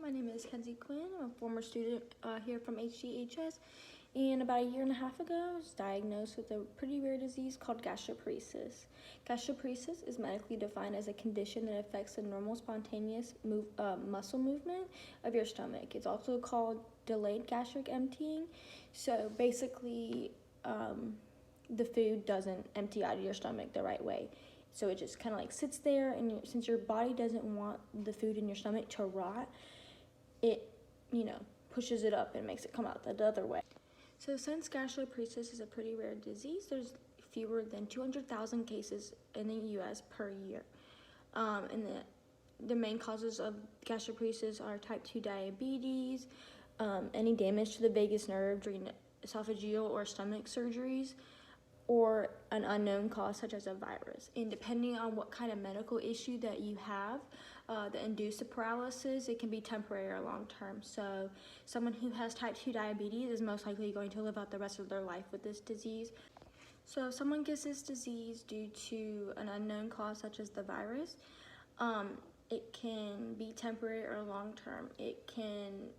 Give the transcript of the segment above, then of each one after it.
my name is Kenzie Quinn. I'm a former student here from HGHS, and about a year and a half ago, I was diagnosed with a pretty rare disease called gastroparesis. Gastroparesis is medically defined as a condition that affects the normal spontaneous muscle movement of your stomach. It's also called delayed gastric emptying. So basically, the food doesn't empty out of your stomach the right way. So it just kind of like sits there, and since your body doesn't want the food in your stomach to rot, it, pushes it up and makes it come out the other way. So since gastroparesis is a pretty rare disease, there's fewer than 200,000 cases in the U.S. per year. And the main causes of gastroparesis are type 2 diabetes, any damage to the vagus nerve during esophageal or stomach surgeries, or an unknown cause such as a virus. And depending on what kind of medical issue that you have, the induced paralysis, it can be temporary or long-term. So someone who has type 2 diabetes is most likely going to live out the rest of their life with this disease. So if someone gets this disease due to an unknown cause such as the virus, it can be temporary or long-term. It can,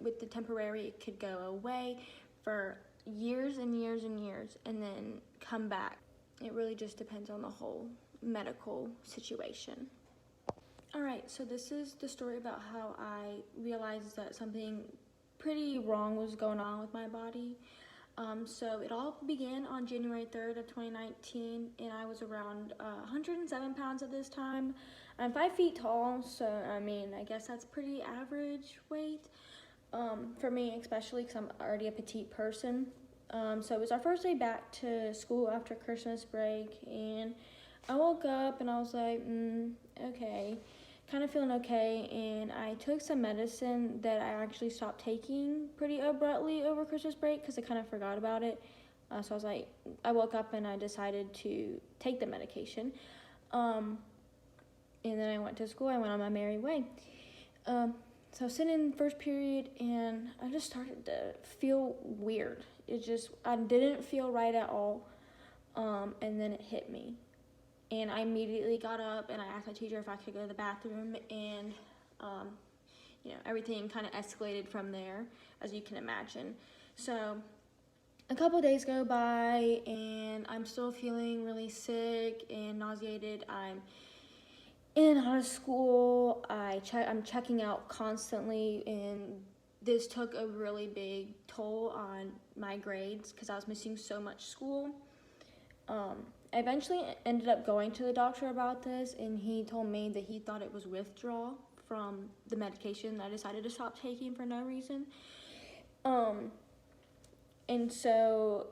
with the temporary, it could go away for years and years and years and then come back. It really just depends on the whole medical situation. All right, so this is the story about how I realized that something pretty wrong was going on with my body. So it all began on January 3rd of 2019, and I was around 107 pounds at this time. I'm 5 feet tall, so I guess that's pretty average weight. For me especially, because I'm already a petite person. So it was our first day back to school after Christmas break, and I woke up and I was like, okay, kind of feeling okay, and I took some medicine that I actually stopped taking pretty abruptly over Christmas break because I kind of forgot about it. So I was like, I woke up and I decided to take the medication. And then I went to school. I went on my merry way. So I was sitting in first period, and I just started to feel weird. I didn't feel right at all, and then it hit me. And I immediately got up, and I asked my teacher if I could go to the bathroom, and, everything kind of escalated from there, as you can imagine. So a couple days go by, and I'm still feeling really sick and nauseated. I'm in and out of school. I'm checking out constantly, and this took a really big toll on my grades because I was missing so much school. I eventually ended up going to the doctor about this, and he told me that he thought it was withdrawal from the medication that I decided to stop taking for no reason. And so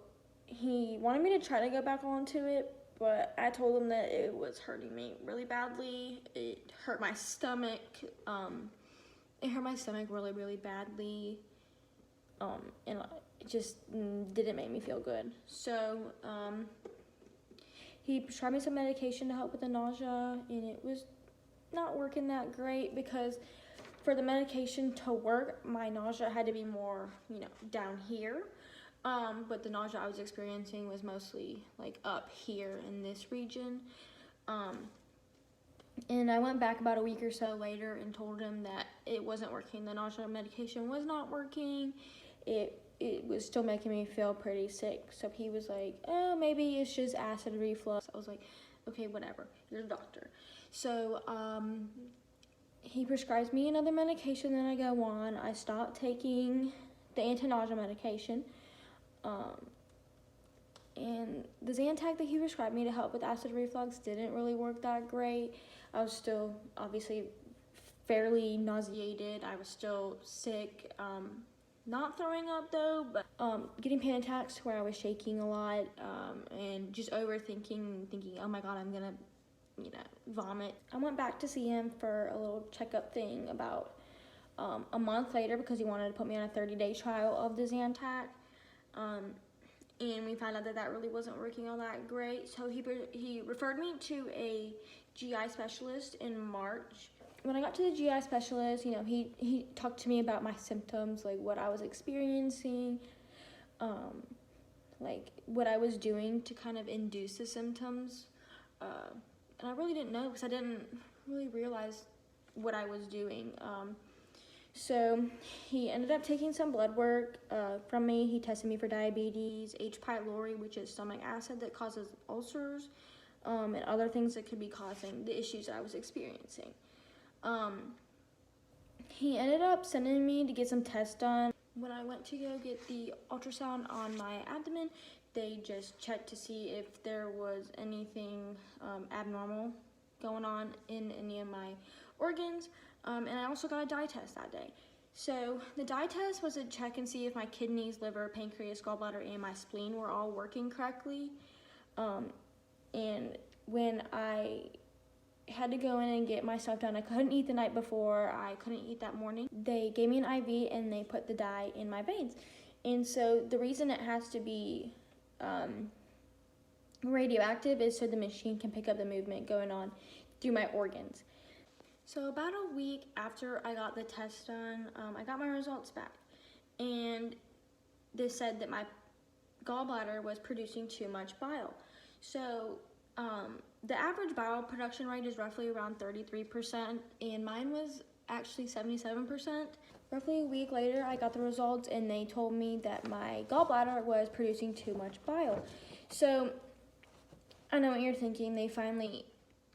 he wanted me to try to go back onto it, but I told him that it was hurting me really badly. It hurt my stomach. It hurt my stomach really, really badly. And it just didn't make me feel good. So he prescribed me some medication to help with the nausea, and it was not working that great because for the medication to work, my nausea had to be more, down here. But the nausea I was experiencing was mostly like up here in this region. And I went back about a week or so later and told him that it wasn't working. The nausea medication was not working. It was still making me feel pretty sick. So he was like, oh, maybe it's just acid reflux. I was like, okay, whatever. You're the doctor. So he prescribes me another medication, then I go on. I stopped taking the anti-nausea medication. And the Zantac that he prescribed me to help with acid reflux didn't really work that great. I was still obviously fairly nauseated. I was still sick. Not throwing up though, but getting panic attacks where I was shaking a lot, and just overthinking, thinking, oh my God, I'm gonna, vomit. I went back to see him for a little checkup thing about a month later because he wanted to put me on a 30-day trial of the Zantac. And we found out that really wasn't working all that great. So he referred me to a GI specialist in March. When I got to the GI specialist, he talked to me about my symptoms, like what I was experiencing, like what I was doing to kind of induce the symptoms. And I really didn't know because I didn't really realize what I was doing. So he ended up taking some blood work from me. He tested me for diabetes, H. pylori, which is stomach acid that causes ulcers, and other things that could be causing the issues that I was experiencing. He ended up sending me to get some tests done. When I went to go get the ultrasound on my abdomen, they just checked to see if there was anything abnormal going on in any of my organs. And I also got a dye test that day. So the dye test was to check and see if my kidneys, liver, pancreas, gallbladder, and my spleen were all working correctly. And when I had to go in and get my stuff done, I couldn't eat the night before, I couldn't eat that morning. They gave me an IV and they put the dye in my veins. And so the reason it has to be radioactive is so the machine can pick up the movement going on through my organs. So about a week after I got the test done, I got my results back. And they said that my gallbladder was producing too much bile. So the average bile production rate is roughly around 33%, and mine was actually 77%. Roughly a week later, I got the results, and they told me that my gallbladder was producing too much bile. So I know what you're thinking. They finally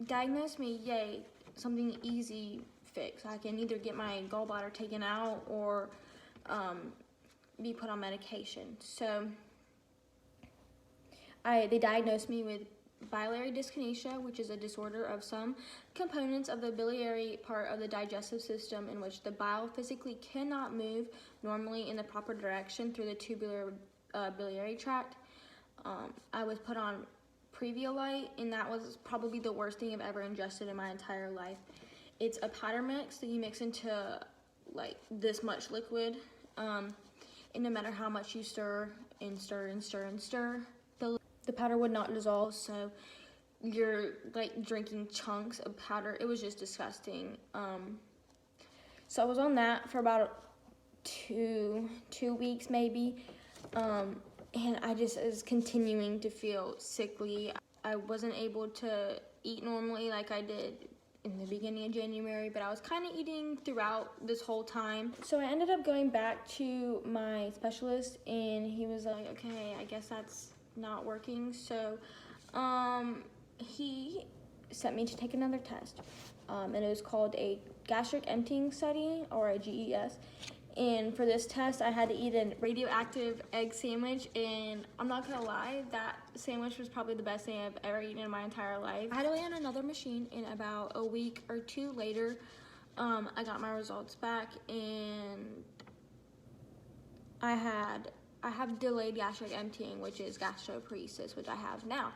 diagnosed me. Yay, something easy fix. I can either get my gallbladder taken out or be put on medication. So they diagnosed me with biliary dyskinesia, which is a disorder of some components of the biliary part of the digestive system in which the bile physically cannot move normally in the proper direction through the tubular biliary tract. I was put on Previolite, and that was probably the worst thing I've ever ingested in my entire life. It's a powder mix that you mix into like this much liquid, and no matter how much you stir and stir and stir and stir, the powder would not dissolve, so you're like drinking chunks of powder. It was just disgusting. So I was on that for about two weeks maybe, and I just was continuing to feel sickly. I wasn't able to eat normally like I did in the beginning of January, but I was kind of eating throughout this whole time. So I ended up going back to my specialist, and he was like, okay, I guess that's not working. So he sent me to take another test, and it was called a gastric emptying study, or a GES. And for this test, I had to eat a radioactive egg sandwich, and I'm not gonna lie, that sandwich was probably the best thing I've ever eaten in my entire life. I had to lay on another machine, and about a week or two later, I got my results back, and I have delayed gastric emptying, which is gastroparesis, which I have now.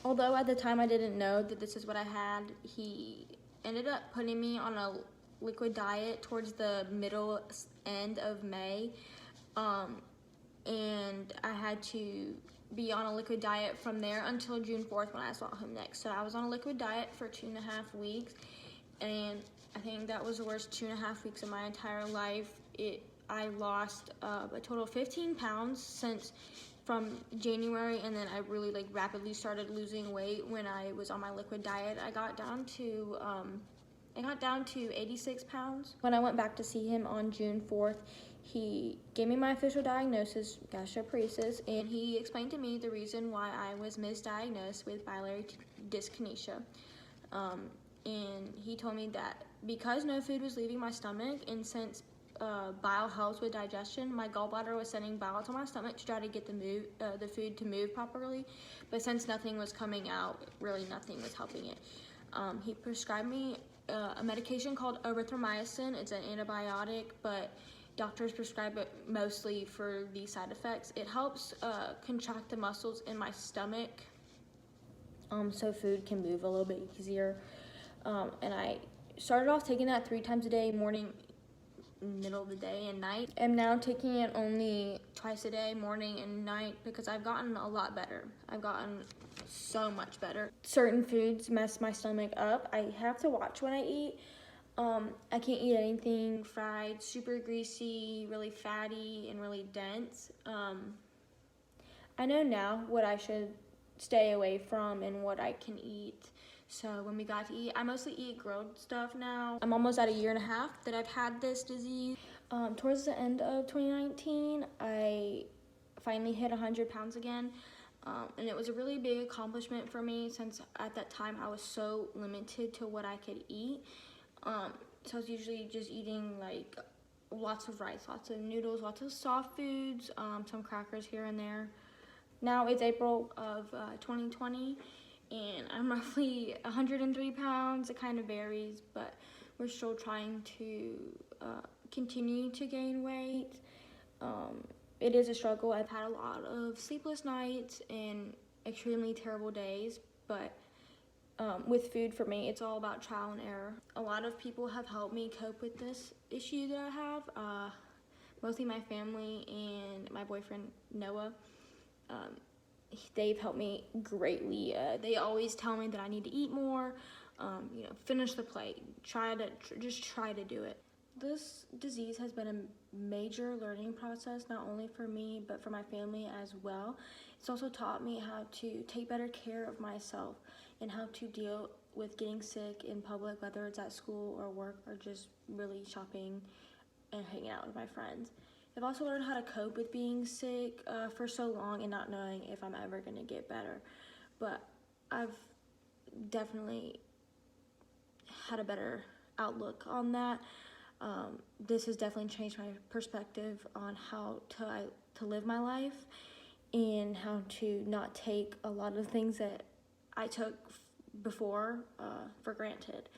Although at the time I didn't know that this is what I had, he ended up putting me on a liquid diet towards the middle end of May, and I had to be on a liquid diet from there until June 4th when I saw him next. So I was on a liquid diet for 2.5 weeks, and I think that was the worst 2.5 weeks of my entire life. I lost a total of 15 pounds from January, and then I really rapidly started losing weight when I was on my liquid diet. I got down to 86 pounds. When I went back to see him on June 4th, he gave me my official diagnosis, gastroparesis, and he explained to me the reason why I was misdiagnosed with biliary dyskinesia. And he told me that because no food was leaving my stomach, and since bile helps with digestion, my gallbladder was sending bile to my stomach to try to get the food to move properly, but since nothing was coming out, really nothing was helping it. He prescribed me a medication called erythromycin. It's an antibiotic, but doctors prescribe it mostly for these side effects. It helps contract the muscles in my stomach, so food can move a little bit easier. And I started off taking that 3 times a day, morning, middle of the day, and night. I'm now taking it only twice a day, morning and night, because I've gotten a lot better. I've gotten so much better. Certain foods mess my stomach up. I have to watch when I eat. I can't eat anything fried, super greasy, really fatty, and really dense. I know now what I should stay away from and what I can eat. So when we got to eat, I mostly eat grilled stuff now. I'm almost at a year and a half that I've had this disease. Towards the end of 2019, I finally hit 100 pounds again. And it was a really big accomplishment for me since at that time I was so limited to what I could eat. So I was usually just eating like lots of rice, lots of noodles, lots of soft foods, some crackers here and there. Now it's April of 2020 and I'm roughly 103 pounds. It kind of varies, but we're still trying to continue to gain weight. It is a struggle. I've had a lot of sleepless nights and extremely terrible days, but with food for me, it's all about trial and error. A lot of people have helped me cope with this issue that I have, mostly my family and my boyfriend, Noah. They've helped me greatly. They always tell me that I need to eat more, finish the plate, just try to do it. This disease has been a major learning process, not only for me, but for my family as well. It's also taught me how to take better care of myself and how to deal with getting sick in public, whether it's at school or work or just really shopping and hanging out with my friends. I've also learned how to cope with being sick for so long and not knowing if I'm ever gonna get better. But I've definitely had a better outlook on that. This has definitely changed my perspective on how to live my life and how to not take a lot of things that I took before for granted.